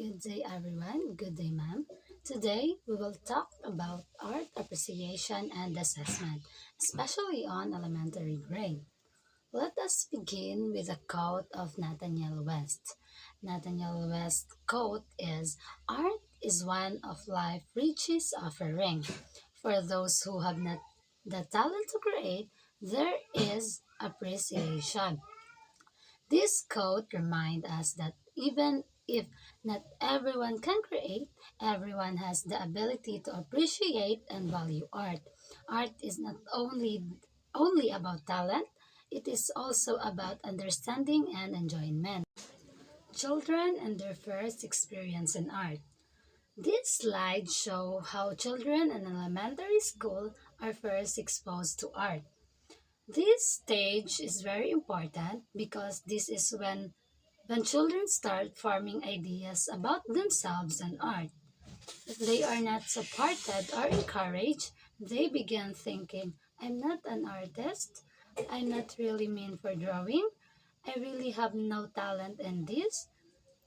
Good day, everyone. Good day, ma'am. Today, we will talk about art appreciation and assessment, especially on elementary grade. Let us begin with a quote of Nathaniel West. Nathaniel West's quote is, "Art is one of life's richest offering. For those who have not the talent to create, there is appreciation." This quote reminds us that even if not everyone can create, everyone has the ability to appreciate and value art. Art is not only about talent, it is also about understanding and enjoyment. Children and their first experience in art. These slides show how children in elementary school are first exposed to art. This stage is very important because this is when children start forming ideas about themselves and art. If they are not supported or encouraged, they begin thinking, "I'm not an artist. I'm not really mean for drawing. I really have no talent in this."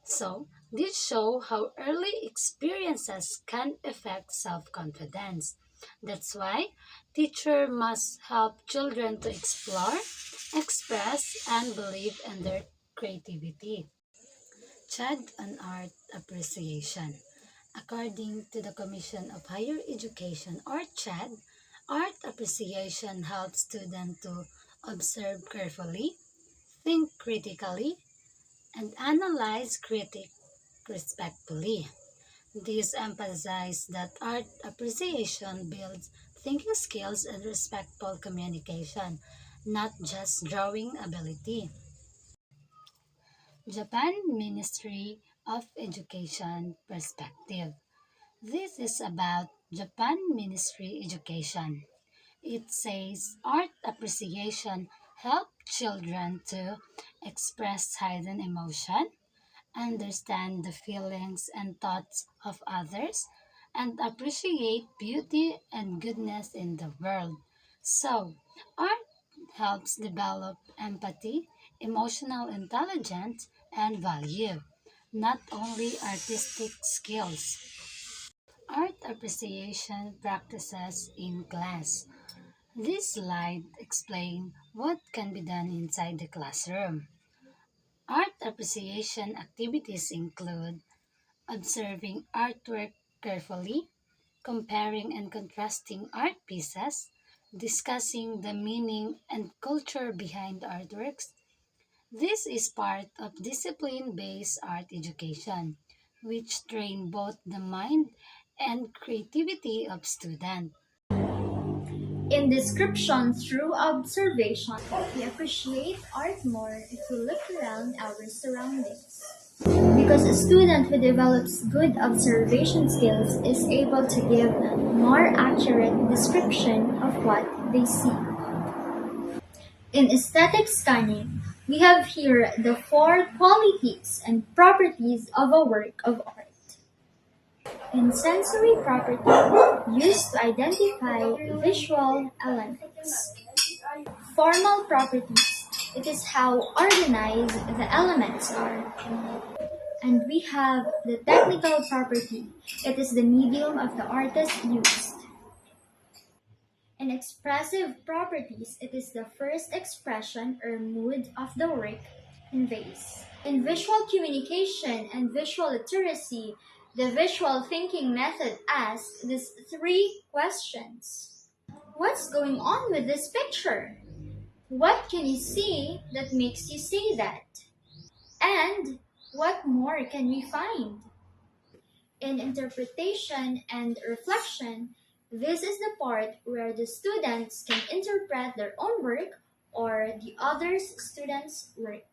So, this show how early experiences can affect self-confidence. That's why teacher must help children to explore, express, and believe in their creativity. CHED and Art Appreciation. According to the Commission of Higher Education or CHED, art appreciation helps students to observe carefully, think critically, and analyze critique respectfully. This emphasizes that art appreciation builds thinking skills and respectful communication, not just drawing ability. Japan Ministry of Education Perspective. This is about Japan Ministry Education. It says art appreciation help children to express hidden emotion, understand the feelings and thoughts of others, and appreciate beauty and goodness in the world. So, art helps develop empathy, emotional intelligence, and value, not only artistic skills. Art appreciation practices in class. This slide explains what can be done inside the classroom. Art appreciation activities include observing artwork carefully, comparing and contrasting art pieces, discussing the meaning and culture behind artworks. This is part of discipline-based art education, which train both the mind and creativity of students. In description through observation, we appreciate art more if we look around our surroundings. Because a student who develops good observation skills is able to give more accurate description of what they see. In aesthetic scanning, we have here the four qualities and properties of a work of art. In sensory property, used to identify visual elements. Formal properties, it is how organized the elements are. And we have the technical property, it is the medium of the artist used. In expressive properties, it is the first expression or mood of the work conveys. In visual communication and visual literacy, the visual thinking method asks these three questions. What's going on with this picture? What can you see that makes you say that? And what more can we find? In interpretation and reflection, this is the part where the students can interpret their own work or the other students' work.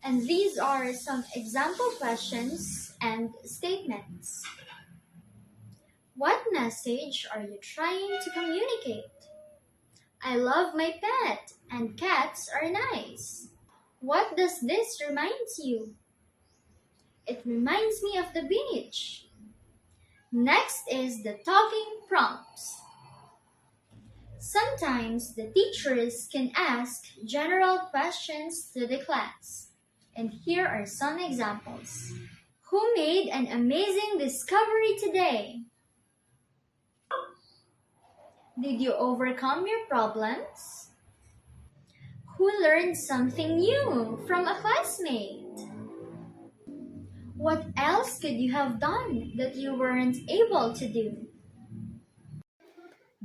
And these are some example questions and statements. What message are you trying to communicate? I love my pet and cats are nice. What does this remind you? It reminds me of the beach. Next is the talking prompts. Sometimes the teachers can ask general questions to the class. And here are some examples. Who made an amazing discovery today? Did you overcome your problems? Who learned something new from a classmate? What else could you have done that you weren't able to do?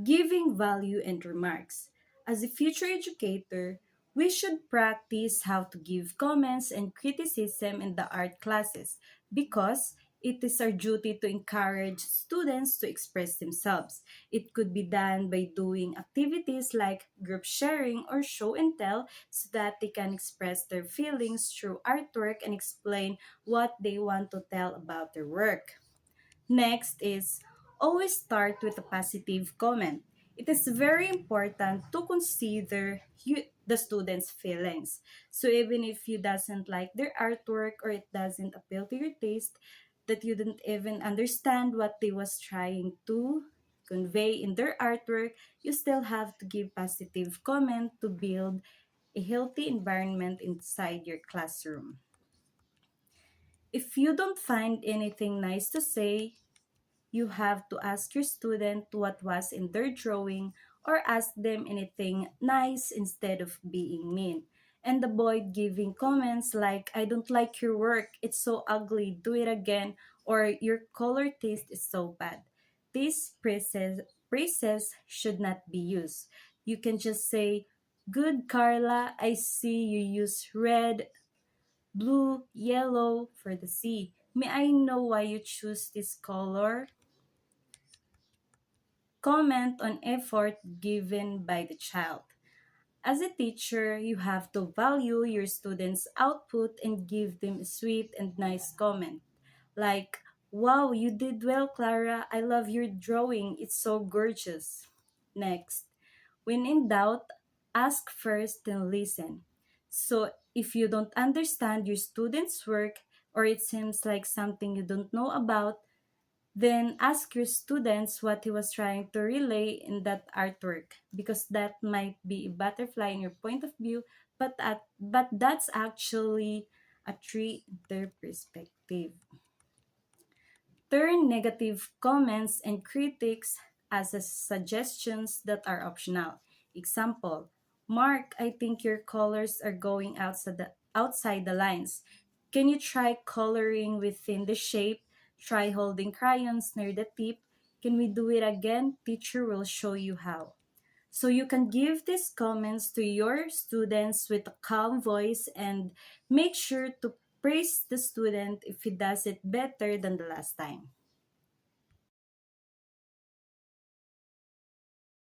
Giving value and remarks. As a future educator, we should practice how to give comments and criticism in the art classes because it is our duty to encourage students to express themselves. It could be done by doing activities like group sharing or show and tell so that they can express their feelings through artwork and explain what they want to tell about their work. Next is always start with a positive comment. It is very important to consider the students' feelings. So even if you doesn't like their artwork or it doesn't appeal to your taste, that you didn't even understand what they was trying to convey in their artwork, you still have to give positive comment to build a healthy environment inside your classroom. If you don't find anything nice to say, you have to ask your student what was in their drawing or ask them anything nice instead of being mean. And avoid giving comments like, I don't like your work, it's so ugly, do it again, or your color taste is so bad. These praises should not be used. You can just say, good Carla, I see you use red, blue, yellow for the sea. May I know why you choose this color? Comment on effort given by the child. As a teacher, you have to value your students' output and give them a sweet and nice comment. Like, wow, you did well, Clara. I love your drawing. It's so gorgeous. Next, when in doubt, ask first, then listen. So, if you don't understand your student's work or it seems like something you don't know about, then ask your students what he was trying to relay in that artwork because that might be a butterfly in your point of view, but that's actually a tree in their perspective. Turn negative comments and critics as a suggestions that are optional. Example, Mark, I think your colors are going outside the lines. Can you try coloring within the shape? Try holding crayons near the tip. Can we do it again? Teacher will show you how. So you can give these comments to your students with a calm voice and make sure to praise the student if he does it better than the last time.